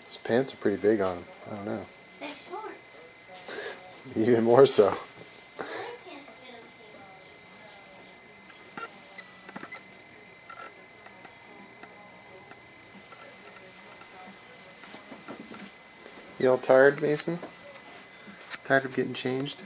His pants are pretty big on him. I don't know. They're short. Even more so. You all tired, Mason? Tired of getting changed?